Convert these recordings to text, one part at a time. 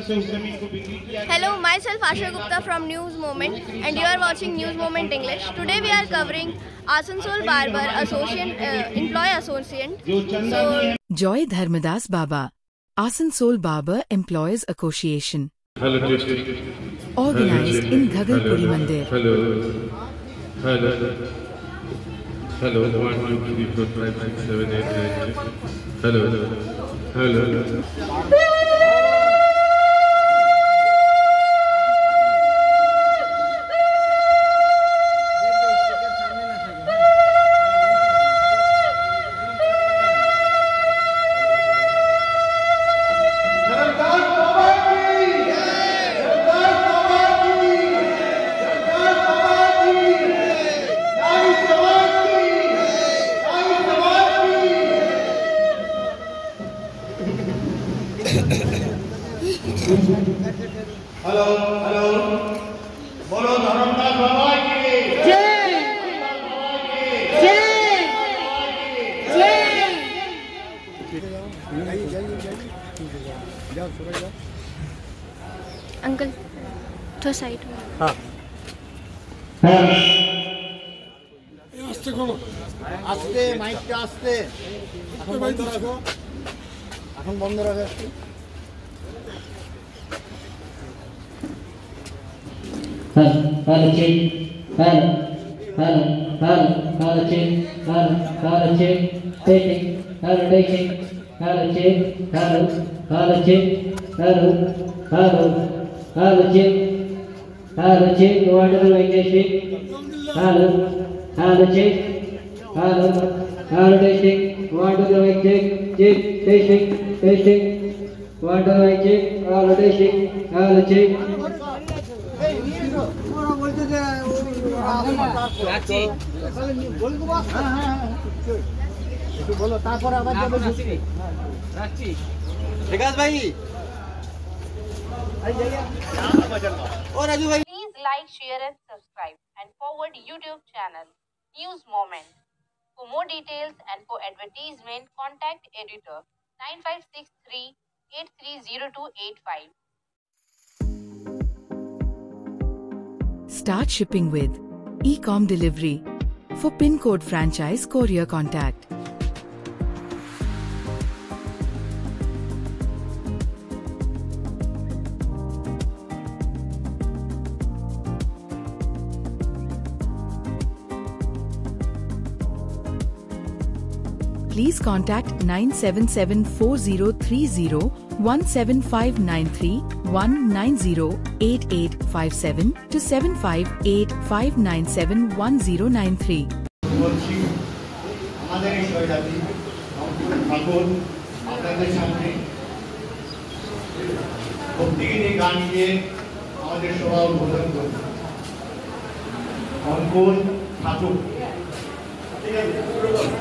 Hello, myself Asha Gupta from News Moment, and you are watching News Moment English. Today we are covering Asansol Barber Employee Association. Joy Dharmadas Baba, Asansol Barber Employees Association. Hello, Organized in Ghagalpuri Mandir. Hello, 1, 2, 3, 4, 5, 6, 7, 8, 9, 10. Hello. Hello बोलो धर्मदास बाबा की जय जय जय uncle थोड़ा side में আস্তে করো আস্তে মাইকটা আস্তে এখন বন্ধ রাখো Hello check. Hello check. Hello check. Testing. Hello testing. Hello check. Hello check. Hello check. Hello check. Wonderful mic testing. Hello check. Hello testing. Wonderful mic check. Testing. Wonderful mic check. Hello testing. Hello check. Please like, share and subscribe and forward YouTube channel News Moment. For more details and for advertisement, contact editor 9563 830285. Start shipping with e-com delivery. For PIN code franchise courier contact. Please contact 9774030 17593 to 7585971093. বলছি আমাদের এই শহীদাদি ঠাকুর আপনাদের সামনে ভক্তিগীতি গান গিয়ে আমাদের সভা উদ্বোধন করবে অঙ্কুর ঠাকুর ঠিক আছে শুরু করুন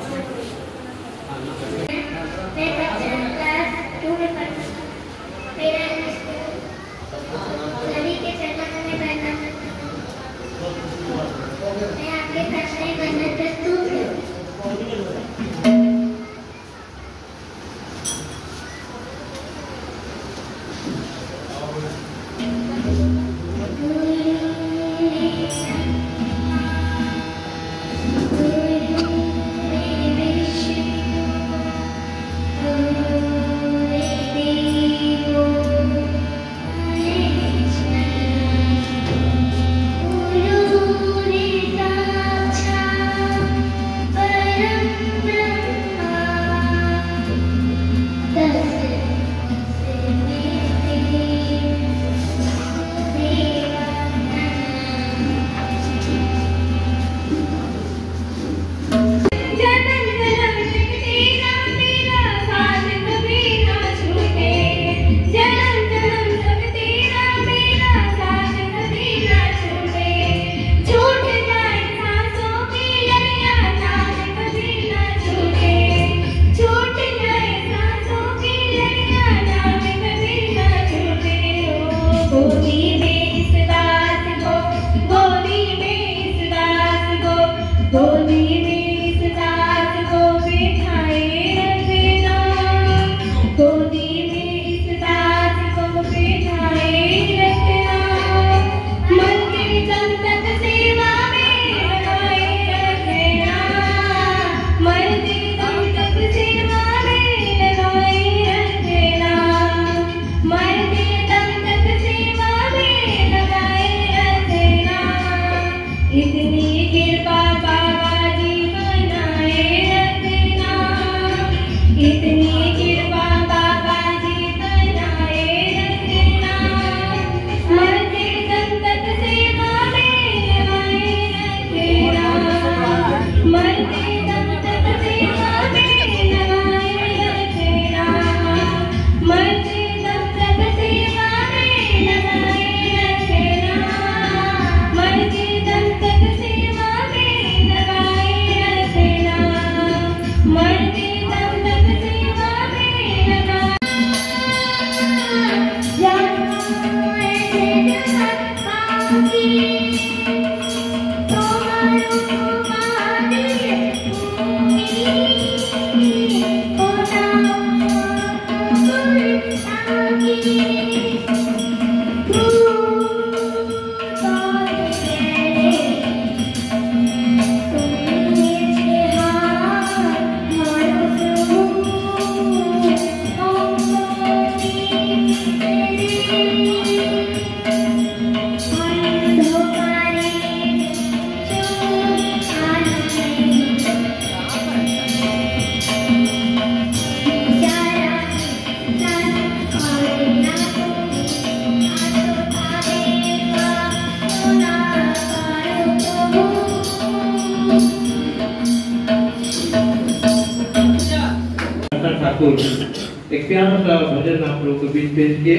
ठाकुर। एक प्यारा सा भजन आप लोगों को बीच पेश किए।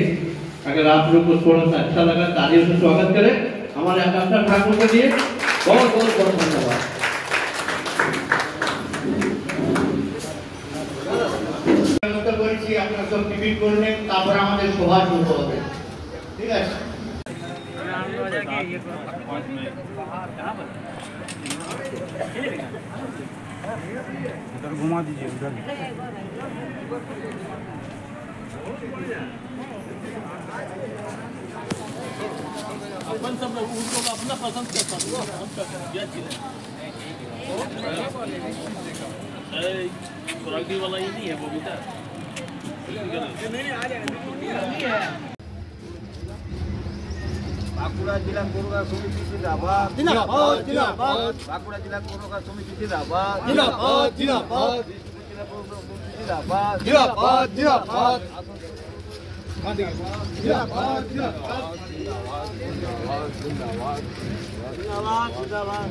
अगर आप लोग को थोड़ा सा अच्छा लगा तालियों से स्वागत करें हमारे आकांक्षा ठाकुर के लिए। बहुत बहुत बहुत धन्यवाद। আপনারা সব টিফিন করলেন, তারপর আমাদের সভা শুরু হবে, ঠিক আছে? घुमा दीजिए उधर। अपन सब लोग उनको अपना पसंद कर सकते हैं। वाला ये नहीं है बबीता। बांकुड़ा जिला कोरोना समिति जिंदाबाद जिंदाबाद जिंदाबाद। बांकुड़ा जिला कोरोना समिति जिंदाबाद जिंदाबाद जिंदाबाद जिंदाबाद जिंदाबाद जिंदाबाद जिंदाबाद जिंदाबाद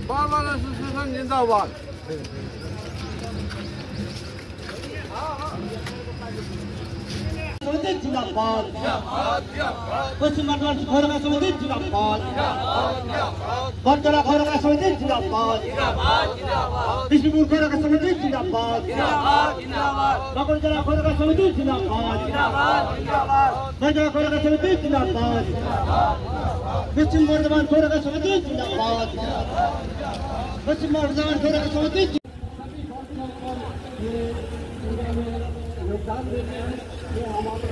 बार्बर एसोसिएशन जिंदाबाद। जिंदाबाद पश्चिम बंगाल खोरगा समिति जिंदाबाद बंजारा खोरगा समिति जिंदाबाद विष्णुपुर खोरगा समिति जिंदाबाद बांकुड़ा खोरगा समिति जिंदाबाद बंजारा खोरगा समिति जिंदाबाद पश्चिम बर्धमान खोरगा समिति जिंदाबाद पश्चिम बर्धमान खोरगा समिति योगदान देते हैं। ये हमारे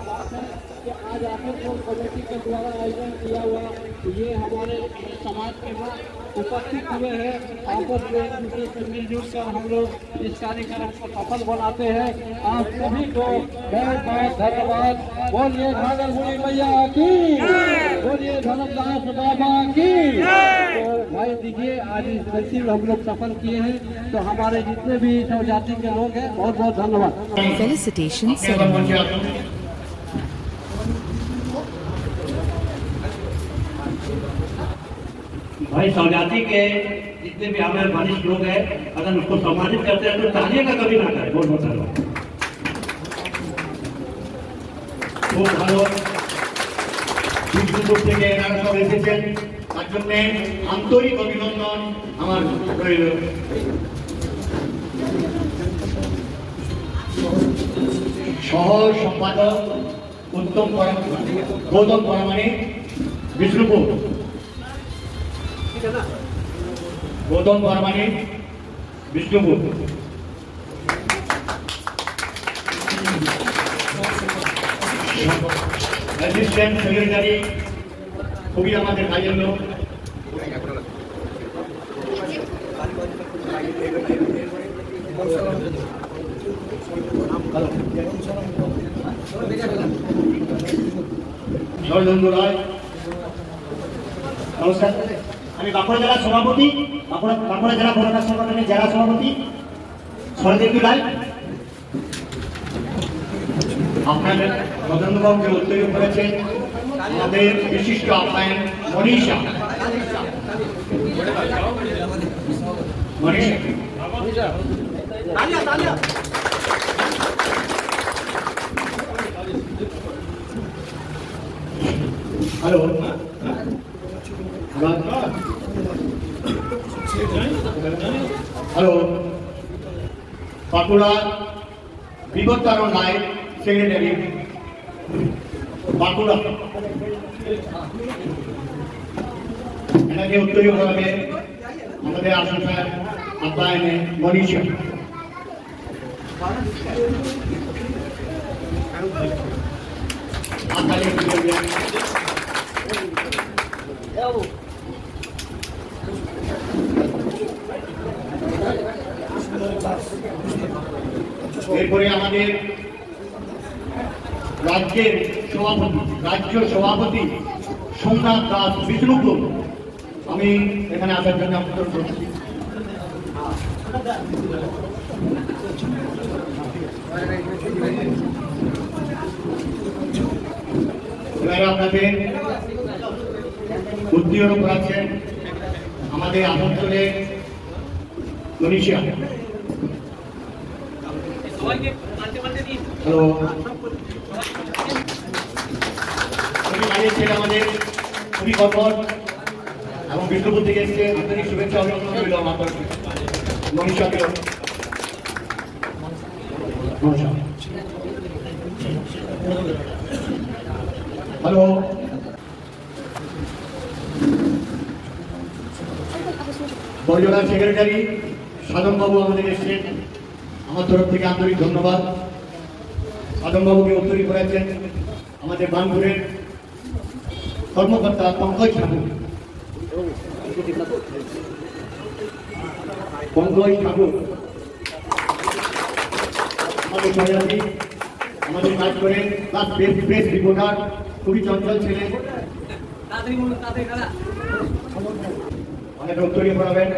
बात है कि आज आखिर कमेटी के द्वारा आयोजन किया हुआ ये हमारे समाज के लोग उपस्थित हुए हैं। आपस में एक दूसरे से मिलजुल कर हम लोग इस कार्यक्रम को सफल बनाते हैं। आप सभी को बहुत बहुत धन्यवाद। बोलिए भागलपुरी मैया की, बोलिए धर्मदास बाबा की। तो भाई दीजिए आज इस तहसील हम लोग सफल किए हैं। तो हमारे जितने भी सब जाति के लोग हैं बहुत बहुत धन्यवाद। Felicitation ceremony. भाई सौजाती के जितने भी हमारे वरिष्ठ लोग हैं अगर उसको सम्मानित करते हैं तो तालियों का कभी ना करें। बहुत बहुत धन्यवाद। খুব ভালো বিষ্ণুপুর থেকে এনারা সব এসেছেন তার জন্য আন্তরিক অভিনন্দন আমার রইল। সহ সম্পাদক গৌতম পরামানিক বিষ্ণুপুর, গৌতম পরামানিক বিষ্ণুপুর। অ্যাসিস্ট্যান্ট সেক্রেটারি খুবই আমাদের কাজের লোক। শরদেন্দু রায়, নমস্কার। আমি বাঁকুড়া জেলার সভাপতি, বাঁকুড়া জেলা করোনা সংগঠনের জেলা সভাপতি শরদেন্দু রায়। আপনাদের শরদেন্দুবাবুকে উত্তরীয় করেছেন আমাদের বিশিষ্ট আপ্যায়ন মনীষা। Hello, hello. বাঁকুড়া বিবর্তন রায় সেক্রেটারি বাঁকুড়া, এটাকে উত্তরীয় করবে আমাদের আশঙ্কার আপ্যায়নে মনীষা। এরপরে আমাদের রাজ্যের রাজ্য সভাপতি সোমনাথ দাস বিষ্ণুপুর, আমি এখানে আসার জন্য আমন্ত্রণ করছি। এবারে আপনাদের উদ্দীয়ন করাচ্ছেন আমাদের আমন্ত্রণে মনীষা। হ্যালো, ছেলে আমাদের খুবই কঠোর এবং বিষ্ণুপুর থেকে এসছে। আন্তরিক শুভেচ্ছা অভিনন্দন রইল আমার তরফে। মনীষাকে হ্যালো, বড়জোড়ার সেক্রেটারি সাধনবাবু আমাদের এসছেন, আমার তরফ থেকে আন্তরিক ধন্যবাদ। সাধনবাবুকে উত্তরী করেছেন আমাদের বানপুরের কর্মকর্তা পঙ্কজ ঠাকুর। পঙ্কজ ঠাকুর আমাদের সহযাত্রী, আমাদের কাজ করে প্লাস প্রেস রিপোর্টার, খুবই চঞ্চল ছেলে। অনেক উত্তরীয় পড়াবেন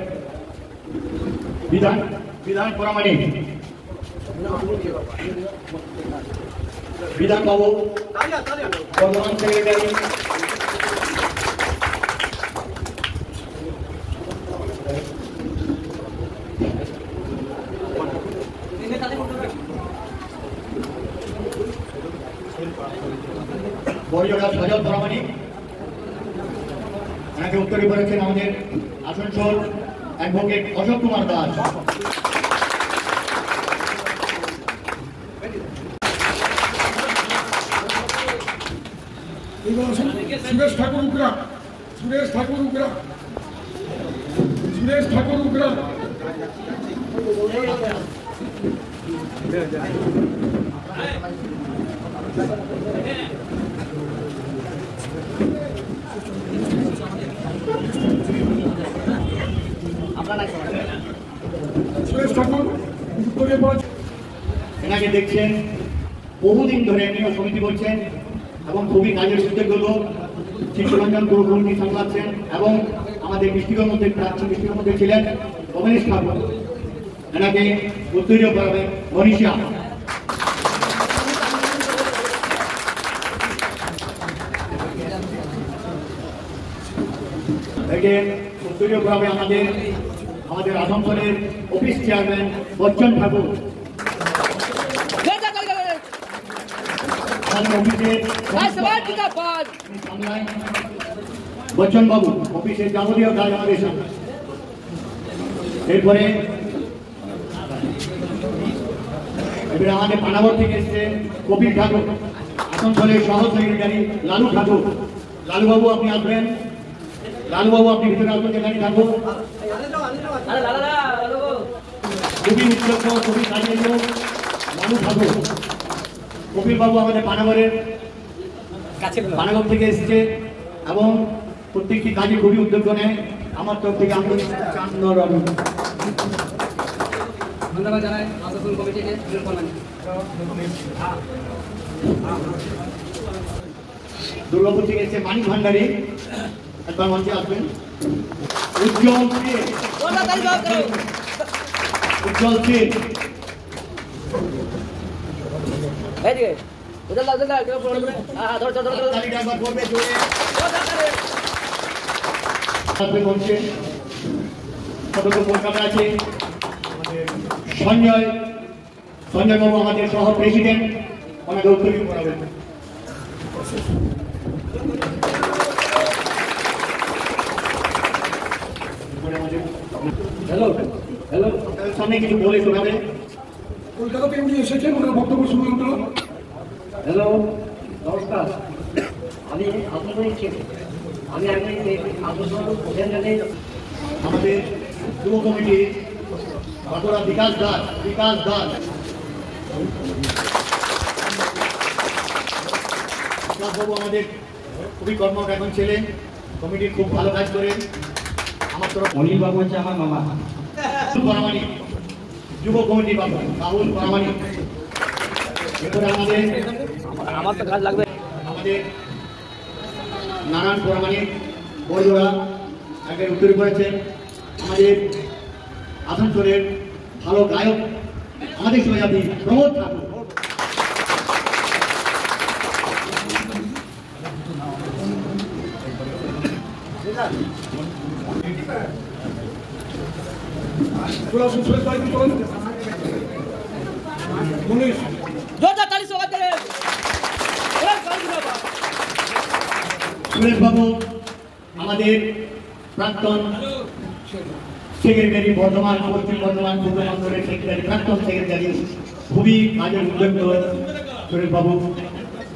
বিধান বিধান পরামানিক বিধান বাবু, বর্তমান সেক্রেটারি। বড়জোড়া সজল পরামানিক, এনাকে উত্তরী করেছেন আমাদের আসানসোল অ্যাডভোকেট অশোক কুমার দাস। সুরেশ ঠাকুর উগরা, সুরেশ ঠাকুর উগরা, সুরেশ ঠাকুর উগরা। সুরেশ ঠাকুর এনাকে দেখছেন বহুদিন ধরে এমনিও সমিতি করছেন এবং খুবই কাজের সুযোগ হল চিত্তরঞ্জন পুর কমিটি সামলাচ্ছেন এবং আমাদের ডিস্ট্রিক্টের মধ্যে প্রাক্তন ডিস্ট্রিক্টের মধ্যে ছিলেন কমিউনিস্ট ঠাকুর। এনাকে উত্তরীয় করাবেন মনীষা। একে উত্তরীয় করাবে আমাদের আসানসোলের অফিস চেয়ারম্যান বচ্চন ঠাকুর। বচ্চন বাবু অফিসের যাবতীয় কাজ আমাদের সামনে। এরপরে আমাদের পানাগড় থেকে এসছে কপিল ঠাকুর, আসানসোলের সহ সেক্রেটারি লালু ঠাকুর। লালুবাবু আপনি আসবেন, লালুবাবু আপনি ভিতরে আসবেন, যেখানে ঠাকুর খুবই উৎসব খুবই কাজের লোক লালু ঠাকুর। কপিল বাবু আমাদের পানাগড় থেকে এসছে এবং প্রত্যেকটি কাজে খুবই উদ্যোগ নেয়। আমার তরফ থেকে আমি ধন্যবাদ জানাই আসানসোল কমিটিকে। দুর্গাপুর থেকে এসছে মানিক ভান্ডারী, একবার মঞ্চে আসবেন। উজ্জ্বল উজ্জ্বল কলকাতা আছে সঞ্জয় বাবু আমাদের সহ প্রেসিডেন্ট, ওনাকে উত্তরী করাবেন। হ্যালো হ্যালো, সামনে কিছু বলে শোনাবে। কলকাতা থেকে উনি এসেছেন, ওনার বক্তব্য শুনুন তো। হ্যালো, নমস্কার। আমি আসানসোল আমাদের যুব কমিটি বাঁকুড়া বিকাশ দাস বাবু আমাদের খুবই কর্মঠ এখন ছেলে, কমিটির খুব ভালো কাজ করে। আমার তরফ অনিল বাবু হচ্ছে আমার মামা। পরামানিক যুব কমিটি বাবু রাহুল পরামানিক। এরপরে আমার তো কাজ লাগবে আমাদের নারায়ণ পরামানিক বড়জোড়া আগে উত্তরী করেছেন। আমাদের আসানসোলের ভালো গায়ক আমাদের সহযাত্রী প্রমোদ ঠাকুর। চলে আসুন সুরেশ ভাই চলুন পুলিশ जोरदार ताली से स्वागत करें সুরেশ বাবু আমাদের প্রাক্তন সেক্রেটারি বর্ধমান পশ্চিম বর্ধমান পূর্ব মন্ডলের সেক্রেটারি প্রাক্তন সেক্রেটারি খুবই কাজের উদ্যোগ সুরেশ বাবু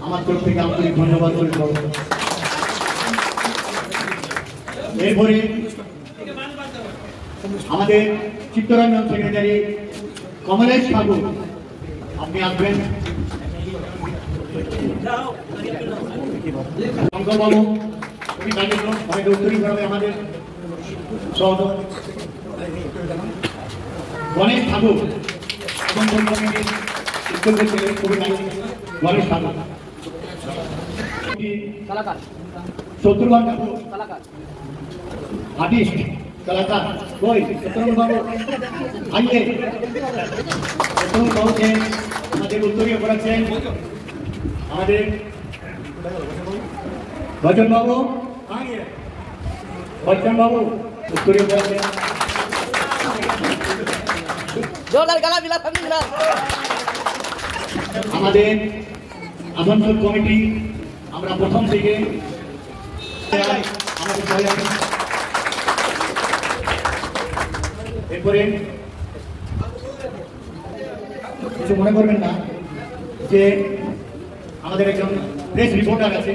আমার তরফ থেকে আন্তরিক ধন্যবাদ সুরেশ বাবু। এরপরে আমাদের চিত্তরঞ্জন সেক্রেটারি কমলেশ ঠাকুর আপনি আসবেন। শঙ্কর বাবু খুবই কাজের লোক অনেকে উত্তরী করবে আমাদের গণেশ ঠাকুর খুবই গণেশ ঠাকুর শত্রুঘ্ন ঠাকুর आर्टिस्ट कलाकार कोई शत्रुघ्न बाबू आइए शत्रुघ्न बाबू से हमारे उत्तरीय प्रोडक्शन हमारे बच्चन बाबू उत्तरीय प्रोडक्शन जोरदार गला मिला फैमिली मिला हमारे आसनसोल कमिटी আমরা প্রথম থেকে এরপরে কিছু মনে করবেন না যে আমাদের একজন প্রেস রিপোর্টার আছে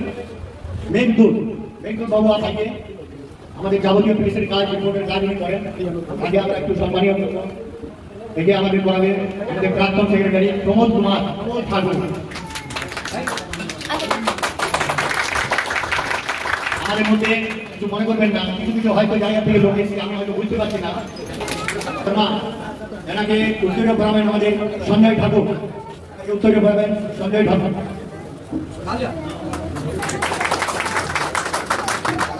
মেঘদূত বাবু থাকে আমাদের যাবতীয় প্রেসের কাজ রিপোর্টের কাজ উনি করেন। আগে আমরা একটু সম্মানীয় একে আমাদের করাবে আমাদের প্রাক্তন সেক্রেটারি প্রমোদ কুমার ঠাকুর। আমাদের মধ্যে কিছু মনে করবেন না কিছু কিছু হয়তো জায়গা থেকে লোক এসেছে আমি হয়তো বুঝতে পারছি না এনাকে উত্তরীয় করাবেন আমাদের সঞ্জয় ঠাকুর উত্তরীয় করাবেন সঞ্জয় ঠাকুর।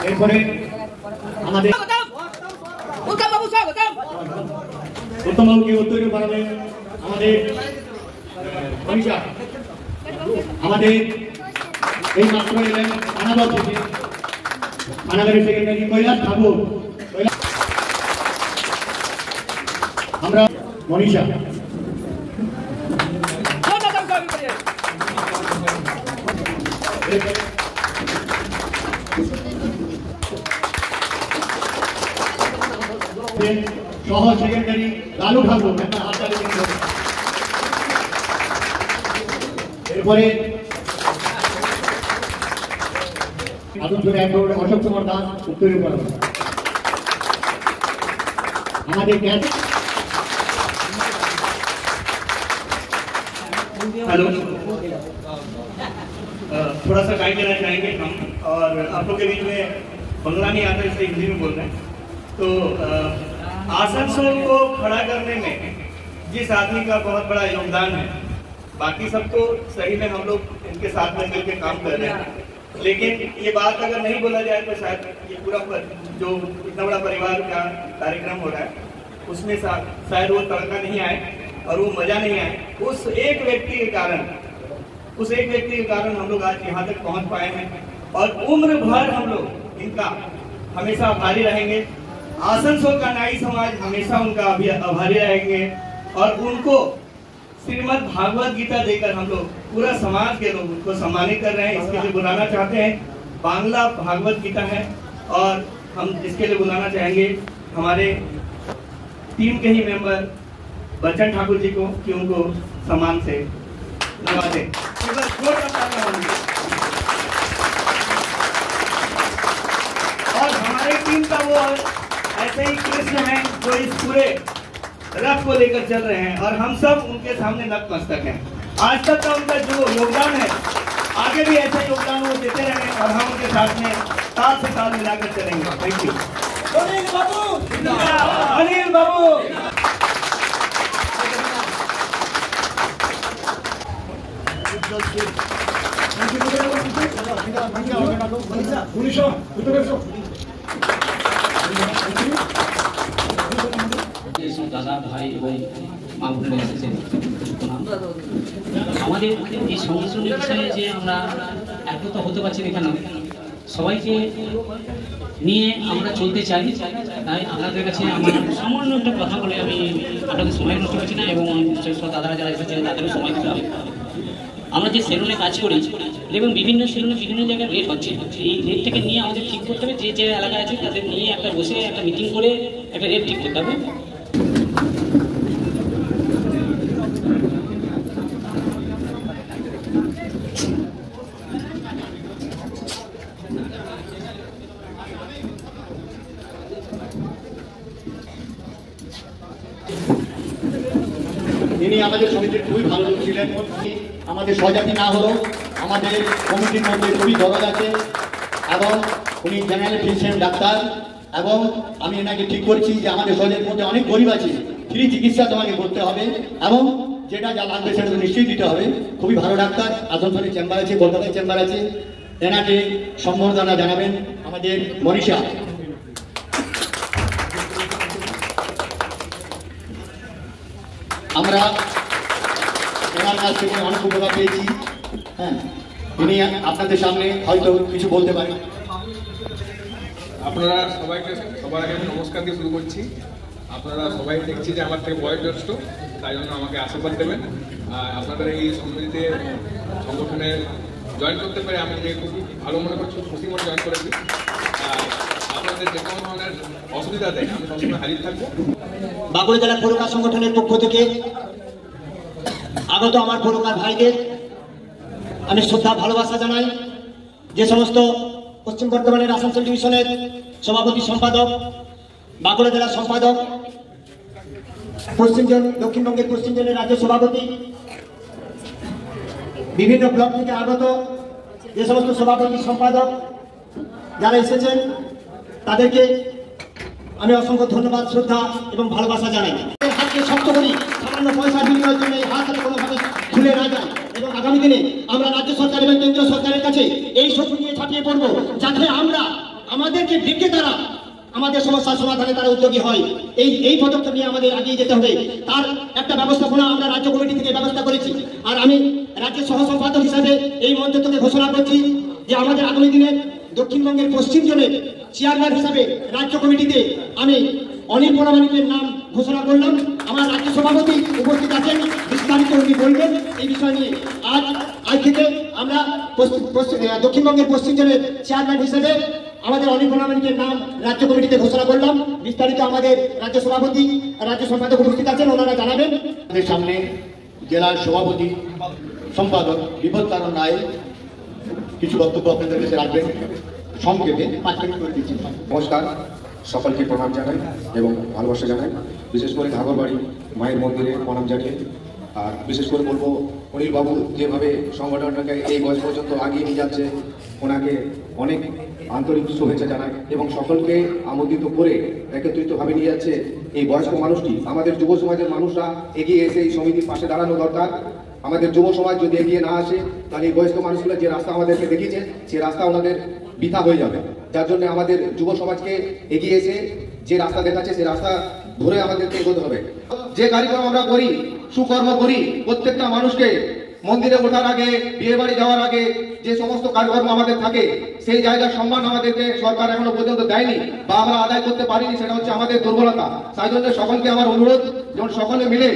এরপরে আমাদের উত্তম বাবুকে উত্তরীয় করাবেন আমাদের মনীষা আমাদের এই মাত্র এলেন আনাদর থেকে আনাদারের সেক্রেটারি কৈলাস ঠাকুর আমরা মনীষা সহ সেক্রেটারি লালু ঠাকুর এরপরে অশোক কুমার দাস উত্তরীয় করাবেন আমাদের हेलो थोड़ा सा गाइड देना चाहेंगे हम और आप लोग के बीच में बंगला नहीं आता इसलिए हिंदी में बोल रहे हैं। तो आसनसोल को खड़ा करने में जिस आदमी का बहुत बड़ा योगदान है बाकी सब तो सही में हम लोग इनके साथ में मिलकर काम कर रहे हैं लेकिन ये बात अगर नहीं बोला जाए तो शायद ये पूरा जो इतना बड़ा परिवार का कार्यक्रम हो रहा है उसमें शायद वो तड़का नहीं आए और वो मजा नहीं आए। उस एक व्यक्ति के कारण हम लोग आज यहाँ तक पहुँच पाए हैं और उम्र भर हम लोग इनका हमेशा आभारी रहेंगे। आसनसोल का नाई समाज हमेशा उनका आभारी रहेंगे और उनको श्रीमद् भागवत गीता देकर हम लोग पूरा समाज के लोग उनको सम्मानित कर रहे हैं। इसके लिए बुलाना चाहते हैं बांग्ला भागवत गीता है और हम इसके लिए बुलाना चाहेंगे हमारे टीम के ही मेंबर बच्चन ठाकुर जी को कि उनको सम्मान से नवाजें। और हमारे टीम का वो ऐसे ही कृष्ण है जो इस पूरे रथ को लेकर चल रहे हैं और हम सब उनके सामने नतमस्तक हैं। आज तक का उनका जो योगदान है आगे भी ऐसा योगदान वो देते रहेंगे और हम उनके साथ में ताल से ताल मिलाकर चलेंगे। Thank you. अनिल बाबू দাদা ভাই এবং মা বোনেরা এসেছেন আমাদের এই সংমিশ্রণের বিষয়ে যে আমরা একতা হতে পারছি এখানে সবাইকে নিয়ে আমরা চলতে চাই। তাই আপনাদের কাছে আমার সামান্য একটা কথা বলে আমি আপনাদের সময় নষ্ট করছি না, এবং দাদারা যারা এসেছেন তাদেরও সময় দিতে হবে। আমরা যে সেলুনে কাজ করি এবং বিভিন্ন সেলুনে বিভিন্ন জায়গায় রেট হচ্ছে, এই রেটটাকে নিয়ে আমাদের ঠিক করতে হবে। যে যে এলাকায় আছে তাদের নিয়ে একটা বসে একটা মিটিং করে একটা রেট ঠিক করতে হবে। তিনি আমাদের সমিতির খুবই ভালো লোক ছিলেন। আমাদের স্বজাতি না হলেও আমাদের কমিটির মধ্যে খুবই দরদ আছে, এবং উনি জেনারেল ফিজিশিয়ান ডাক্তার, এবং আমি এনাকে ঠিক করছি যে আমাদের স্বজাতির মধ্যে অনেক গরিব আছে, ফ্রি চিকিৎসা তোমাকে করতে হবে, এবং যেটা যা লাগবে সেটা তো নিশ্চয়ই দিতে হবে। খুবই ভালো ডাক্তার, আসানসোলে চেম্বার আছে, কলকাতায় চেম্বার আছে। এনাকে সম্বর্ধনা জানাবেন আমাদের মনীষা। আমরা ওনার কাছ থেকে অনেক উপকার পেয়েছি। হ্যাঁ, তিনি আপনাদের সামনে হয়তো কিছু বলতে পারেন। আপনারা সবাইকে সবার আগে নমস্কার দিয়ে শুরু করছি। আপনারা সবাই দেখছি যে আমার থেকে বয়োজ্যেষ্ঠ, তাই জন্য আমাকে আশীর্বাদ দেবেন। আপনাদের এই সমিতিতে সংগঠনে জয়েন করতে পারে আমি খুব ভালো মনে করছি, খুশি মনে জয়েন করেছি। আপনাদের যে কোনো ধরনের অসুবিধা দেয় আমি সবসময় হাজির থাকবো। বাঁকুড়া জেলা ফরুকা সংগঠনের পক্ষ থেকে আগত আমার ফরুকার ভাইদের আমি শ্রদ্ধা ভালোবাসা জানাই। যে সমস্ত পশ্চিম বর্ধমানের আসানসোল ডিভিশনের সভাপতি সম্পাদক, বাঁকুড়া জেলার সম্পাদক, দক্ষিণবঙ্গের পশ্চিম জোনের রাজ্য সভাপতি, বিভিন্ন ব্লক থেকে আগত যে সমস্ত সভাপতি সম্পাদক যারা এসেছেন তাদেরকে আমি অসংখ্য ধন্যবাদ, শ্রদ্ধা এবং ভালোবাসা জানাই। হাতকে শক্ত করি, সামান্য পয়সা বিনিময়ের জন্য এই হাত কোনোভাবে খুলে না যায়, এবং আগামী দিনে আমরা রাজ্য সরকার এবং কেন্দ্রীয় সরকারের কাছে এই শক্তি নিয়ে ছাপিয়ে পড়বো, যাতে আমরা আমাদেরকে ডেকে তারা আমাদের সমস্যার সমাধানে তারা উদ্যোগী হয়। এই পদক্ষেপ নিয়ে আমাদের এগিয়ে যেতে হবে। তার একটা ব্যবস্থাপনা আমরা রাজ্য কমিটি থেকে ব্যবস্থা করেছি। আর আমি রাজ্যের সহ সম্পাদক হিসাবে এই মঞ্চ থেকে ঘোষণা করছি যে আমাদের আগামী দিনে দক্ষিণবঙ্গের পশ্চিম জোনের চেয়ারম্যান হিসাবে রাজ্য কমিটিতে আমি অনিল প্রামাণিকের নাম ঘোষণা করলাম। আমার রাজ্য সভাপতি উপস্থিত আছেন, বিস্তারিত উনি বলবেন এই বিষয় নিয়ে। আজ থেকে আমরা দক্ষিণবঙ্গের পশ্চিম জোনের চেয়ারম্যান হিসেবে আমাদের অনিল প্রামাণিকের নাম রাজ্য কমিটিতে ঘোষণা করলাম। বিস্তারিত আমাদের রাজ্য সভাপতি রাজ্য সম্পাদক উপস্থিত আছেন, ওনারা জানাবেন। আমাদের সামনে জেলার সভাপতি সম্পাদক বিপদ কারণ রায় কিছু বক্তব্য আপনাদের কাছে রাখবেন সংক্ষেপে 5 মিনিট করে দিচ্ছি। নমস্কার, সকলকে প্রণাম জানাই এবং ভালোবাসা জানাই। বিশেষ করে ঘাগরবাড়ি মায়ের মন্দিরে প্রণাম জানিয়ে, আর বিশেষ করে বলবো অনিল বাবু যেভাবে সংগঠনটাকে এই বয়স পর্যন্ত আগিয়ে নিয়ে যাচ্ছে, ওনাকে অনেক আন্তরিক শুভেচ্ছা জানাই এবং সকলকে আমন্ত্রিত করে একত্রিতভাবে নিয়ে যাচ্ছে এই বয়স্ক মানুষটি। আমাদের যুব সমাজের মানুষরা এগিয়ে এসে এই সমিতির পাশে দাঁড়ানো দরকার। আমাদের যুব সমাজ যদি এগিয়ে না আসে তাহলে এই বয়স্ক মানুষগুলো যে রাস্তা আমাদেরকে দেখিয়েছে সেই রাস্তা ওনাদের বৃথা হয়ে যাবে। যার জন্য আমাদের যুব সমাজকে এগিয়ে এসে যে রাস্তা দেখাচ্ছে সেই রাস্তা ধরে আমাদেরকে এগোতে হবে। যে কার্যক্রম আমরা করি, সুকর্ম করি, প্রত্যেকটা মানুষকে মন্দিরে ওঠার আগে, বিয়ে বাড়ি যাওয়ার আগে যে সমস্ত কার্যক্রম আমাদের থাকে সেই জায়গার সম্মান আমাদেরকে সরকার এখনো পর্যন্ত দেয়নি বা আমরা আদায় করতে পারিনি, সেটা হচ্ছে আমাদের দুর্বলতা। তাই জন্য সকলকে আমার অনুরোধ, যেমন সকলে মিলে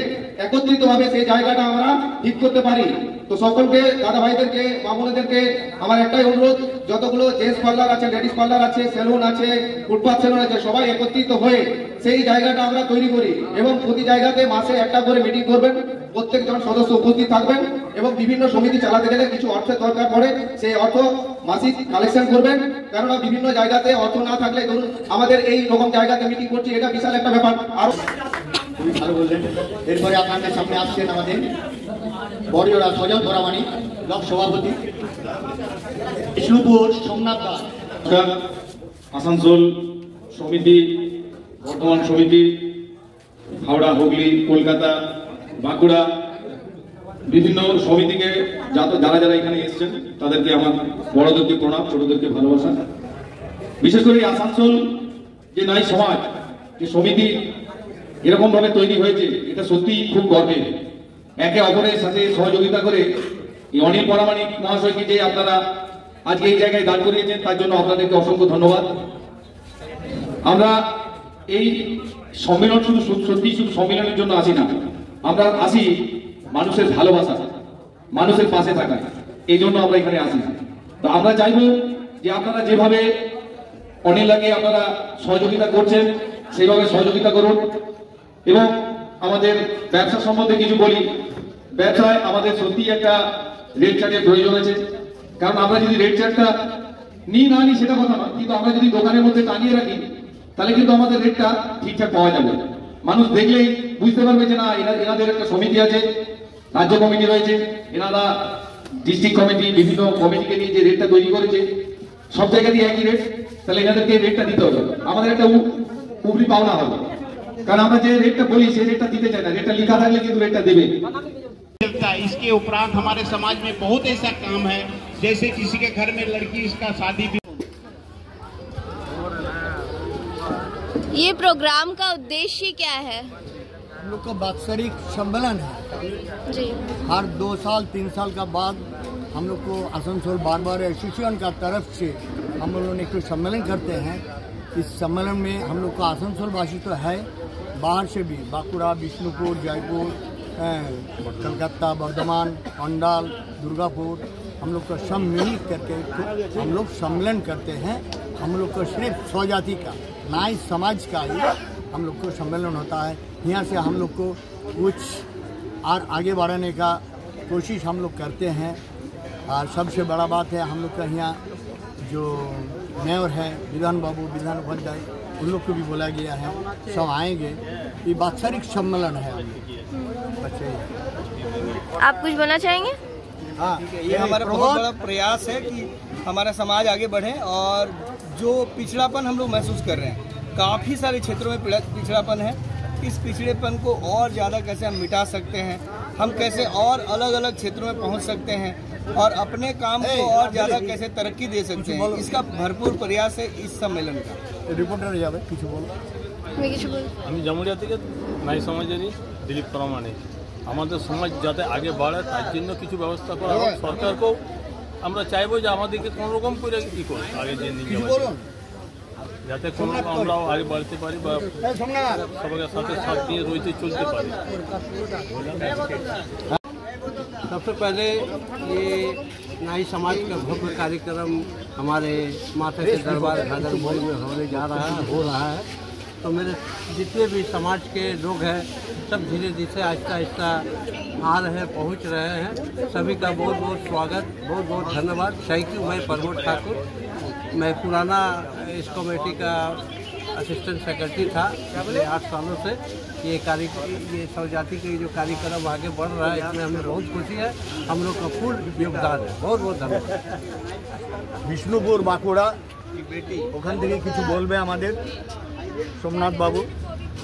একত্রিতভাবে সেই জায়গাটা আমরা ঠিক করতে পারি। তো সকলকে দাদা ভাইদেরকে, মা বোনেদেরকে আমার একটাই অনুরোধ, যতগুলো জেন্টস পার্লার আছে, লেডিস পার্লার আছে, সেলুন আছে, ফুটপাথ সেলুন আছে, সবাই একত্রিত হয়ে সেই জায়গাটা আমরা তৈরি করি এবং প্রতি জায়গাতে মাসে একটা করে মিটিং করবেন, প্রত্যেকজন সদস্য উপস্থিত থাকবেন এবং বিভিন্ন সমিতি চালাতে গেলে কিছু অর্থের দরকার পড়ে, সেই অর্থ মাসিক কালেকশন করবেন। কেননা বিভিন্ন জায়গাতে অর্থ না থাকলে, ধরুন আমাদের এই রকম জায়গাতে মিটিং করছি, এটা বিশাল একটা ব্যাপার। আরো খুবই ভালো বললেন। এরপরে আপনাদের সামনে আসছেন আমাদের বড়িওরা সজল প্রামাণিক ব্লক সভাপতি বিষ্ণুপুর সোমনাথ দাস। আসানসোল সমিতি, বর্ধমান সমিতি, হাওড়া, হুগলি, কলকাতা, বাঁকুড়া বিভিন্ন সমিতিকে যারা যারা এখানে এসেছেন তাদেরকে আমার বড়দেরকে প্রণাম, ছোটদেরকে ভালোবাসা। বিশেষ করে আসানসোল যে নাই সমাজ, যে সমিতি এরকম ভাবে তৈরি হয়েছে, এটা সত্যি খুব গর্বের। একে অপরের সাথে সহযোগিতা করে এই অনিল প্রামাণিক মহাশয়কে যে আপনারা আজকে এই জায়গায় দাঁড় করিয়েছেন, তার জন্য আপনাদেরকে অসংখ্য ধন্যবাদ। আমরা এই সম্মেলন শুধু সত্যি শুধু সম্মেলনের জন্য আসি না, আমরা আসি মানুষের ভালোবাসা, মানুষের পাশে থাকা, এই জন্য আমরা এখানে আসি। তো আমরা চাইব যে আপনারা যেভাবে অনিলাকে আপনারা সহযোগিতা করছেন সেইভাবে সহযোগিতা করুন। এবং আমাদের ব্যবসা সম্বন্ধে কিছু বলি। ব্যবসায় আমাদের সত্যি একটা রেট চার্টের প্রয়োজন আছে, কারণ আমরা যদি রেট চার্টটা নিই না নিই সেটা কথা না, কিন্তু আমরা যদি দোকানের মধ্যে টাঙিয়ে রাখি তাহলে কিন্তু আমাদের রেটটা ঠিকঠাক পাওয়া যাবে। মানুষ দেখলেই বুঝতে পারবে যে না এনাদের একটা সমিতি আছে, রাজ্য কমিটি রয়েছে, এনারা ডিস্ট্রিক্ট কমিটি বিভিন্ন কমিটিকে নিয়ে যে রেটটা তৈরি করেছে সব জায়গাতেই একই রেট, তাহলে এনাদেরকে রেটটা দিতে হবে। আমাদের একটা উপরি পাওনা হবে, কারণ আমরা যে রেটটা বলি সেই রেটটা দিতে চাই না, রেটটা লেখা থাকলে কিন্তু রেটটা देवे। इसके उपरांत हमारे समाज में बहुत ऐसा काम है, जैसे किसी के घर में लड़की इसका शादी भी। ये प्रोग्राम का उद्देश्य क्या है? हम लोग का वात्सरिक सम्मेलन है जी। हर 2 साल 3 साल का बाद हम लोग को आसनसोल बार्बर एसोसिएशन का तरफ से हम लोग एक सम्मेलन करते हैं। इस सम्मेलन में हम लोग का आसनसोल वासी तो है, बाहर से भी बांकुड़ा, विष्णुपुर, जयपुर, कलकत्ता, बर्धमान, अंडाल, दुर्गापुर, हम लोग का सब मिल करके हम लोग सम्मेलन करते हैं। हम लोग को सिर्फ स्वजाति का नाई समाज का ही हम लोग को सम्मेलन होता है। यहाँ से हम लोग को कुछ और आगे बढ़ाने का कोशिश हम लोग करते हैं। और सबसे बड़ा बात है हम लोग का यहाँ जो मेयर है विधान बाबू विधान उपाध्याय, उन लोग को भी बोला गया है, सब आएंगे। ये वात्सरिक सम्मेलन है। आप कुछ बोलना चाहेंगे? हाँ, ये हमारा बहुत बड़ा प्रयास है कि हमारा समाज आगे बढ़े और जो पिछड़ापन हम लोग महसूस कर रहे हैं, काफ़ी सारे क्षेत्रों में पिछड़ापन है, इस पिछड़ेपन को और ज़्यादा कैसे हम मिटा सकते हैं, हम कैसे और अलग अलग क्षेत्रों में पहुंच सकते हैं और अपने काम को और ज़्यादा कैसे तरक्की दे सकते हैं, इसका भरपूर प्रयास है इस सम्मेलन का। रिपोर्टर যাবে কিছু বলো। আমি জামুরিয়া থেকে নারী সমাজেরই দিলীপ প্রামাণিক। আমাদের সমাজ যাতে আগে বাড়ে তার জন্য কিছু ব্যবস্থা করা হোক। সরকারকেও আমরা চাইবো যে আমাদেরকে কোনো রকম করে ই করুন, আগে যে নিয়ে যাতে কোনো আমরাও আগে বাড়তে পারি বা সবাইকে সাথে সাথ দিয়ে রইতে চলতে পারি। सबसे पहले ये नाई समाज का भव्य कार्यक्रम हमारे माथे के दरबार घाघरमोई में हो रहा है। तो मेरे जितने भी समाज के लोग हैं सब धीरे धीरे आहिस्ता आहिस्ता आ रहे हैं, पहुंच रहे हैं। सभी का बहुत बहुत स्वागत, बहुत बहुत धन्यवाद। Thank you. मैं प्रमोद ठाकुर, मैं पुराना इस कमेटी का असिस्टेंट सेक्रेटरी था पिछले 8 सालों से। ये स्वजाति के जो कार्यक्रम आगे बढ़ रहा है इसमें हमें बहुत खुशी है, हम लोग का पूर्ण योगदान है। बहुत बहुत धन्यवाद। বিষ্ণুপুর বাঁকুড়া ওখান থেকে কিছু বলবে আমাদের সোমনাথ বাবু।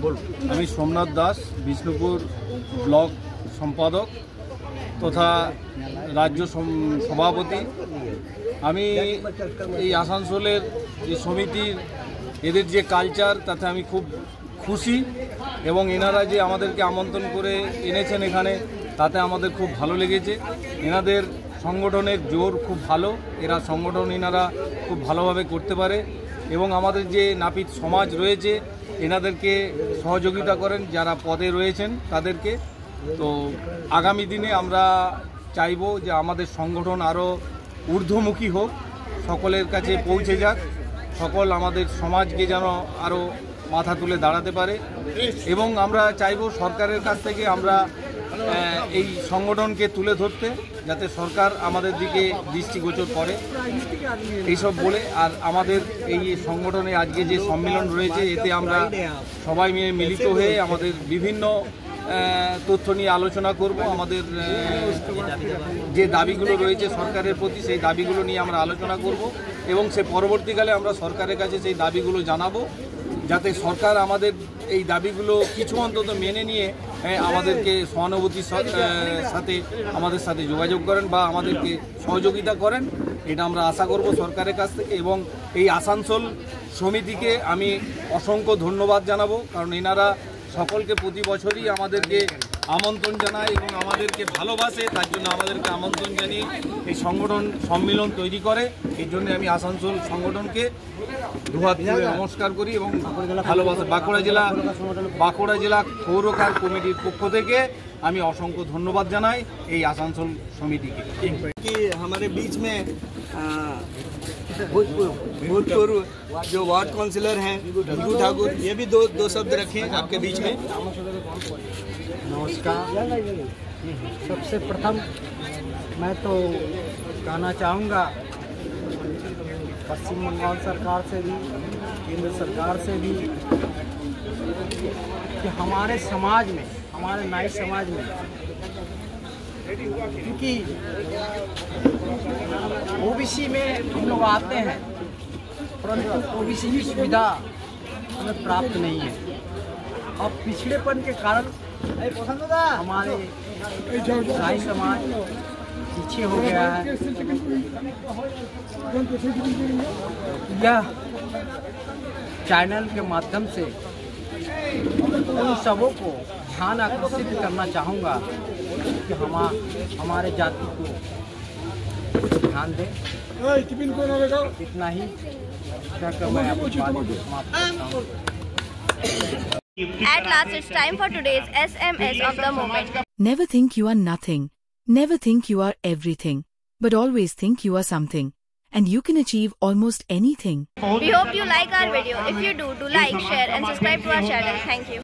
বলুন। আমি সোমনাথ দাস, বিষ্ণুপুর ব্লক সম্পাদক তথা রাজ্য সভাপতি। আমি এই আসানসোলের যে সমিতির এদের যে কালচার তাতে আমি খুব খুশি এবং এনারা যে আমাদেরকে আমন্ত্রণ করে এনেছেন এখানে তাতে আমাদের খুব ভালো লেগেছে। এনাদের সংগঠনের জোর খুব ভালো, এরা সংগঠন এনারা খুব ভালোভাবে করতে পারে এবং আমাদের যে নাপিত সমাজ রয়েছে এনাদেরকে সহযোগিতা করেন যারা পদে রয়েছেন তাদেরকে। তো আগামী দিনে আমরা চাইব যে আমাদের সংগঠন আরও ঊর্ধ্বমুখী হোক, সকলের কাছে পৌঁছে যাক, সকল আমাদের সমাজকে যেন আরও মাথা তুলে দাঁড়াতে পারে এবং আমরা চাইব সরকারের কাছ থেকে আমরা এই সংগঠনকে তুলে ধরতে, যাতে সরকার আমাদের দিকে দৃষ্টিগোচর করে এইসব বলে। আর আমাদের এই সংগঠনে আজকে যে সম্মেলন রয়েছে এতে আমরা সবাই মিলিত হয়ে আমাদের বিভিন্ন তথ্য নিয়ে আলোচনা করব। আমাদের যে দাবিগুলো রয়েছে সরকারের প্রতি সেই দাবিগুলো নিয়ে আমরা আলোচনা করব এবং সে পরবর্তীকালে আমরা সরকারের কাছে সেই দাবিগুলো জানাবো, যাতে সরকার আমাদের এই দাবিগুলো কিছু অন্তত মেনে নিয়ে আমাদেরকে সহানুভূতির সাথে আমাদের সাথে যোগাযোগ করেন বা আমাদেরকে সহযোগিতা করেন। এটা আমরা আশা করব সরকারের কাছ থেকে। এবং এই আসানসোল সমিতিকে আমি অসংখ্য ধন্যবাদ জানাবো, কারণ এনারা সকলকে প্রতি বছরই আমাদেরকে আমন্ত্রণ জানায় এবং আমাদেরকে ভালোবাসে, তার জন্য আমাদেরকে আমন্ত্রণ জানিয়ে এই সংগঠন সম্মেলন তৈরি করে। এই জন্য আমি আসানসোল সংগঠনকে দুহাত তুলে নমস্কার করি এবং ভালোবাসা। বাঁকুড়া জেলা পৌরকার কমিটির পক্ষ থেকে আমি অসংখ্য ধন্যবাদ জানাই এই আসানসোল সমিতিকে। कि हमारे बीच में भूतपूर्व जो वार्ड काउंसिलर हैं भिगू ठाकुर, ये भी दो शब्द रखें आपके बीच में। नमस्कार। सबसे प्रथम मैं तो कहना चाहूँगा पश्चिम बंगाल सरकार से भी, केंद्र सरकार से भी, कि हमारे समाज में, हमारे नाई समाज में, क्योंकि ओबीसी में हम लोग आते हैं परंतु ओबीसी की सुविधा हमें प्राप्त नहीं है। और पिछड़ेपन के कारण हमारे नाई समाज पीछे हो गया है। यह चैनल के माध्यम से उन सबों को ध्यान आकर्षित करना चाहूँगा कि हमारे जाति को ध्यान दें। इतना ही कहकर मैं अपनी बात को समाप्त करता हूँ। At last, it's time for today's SMS of the moment. Never think you are nothing. Never think you are everything. But always think you are something. And you can achieve almost anything. We hope you like our video. If you do like, share and subscribe to our channel. Thank you.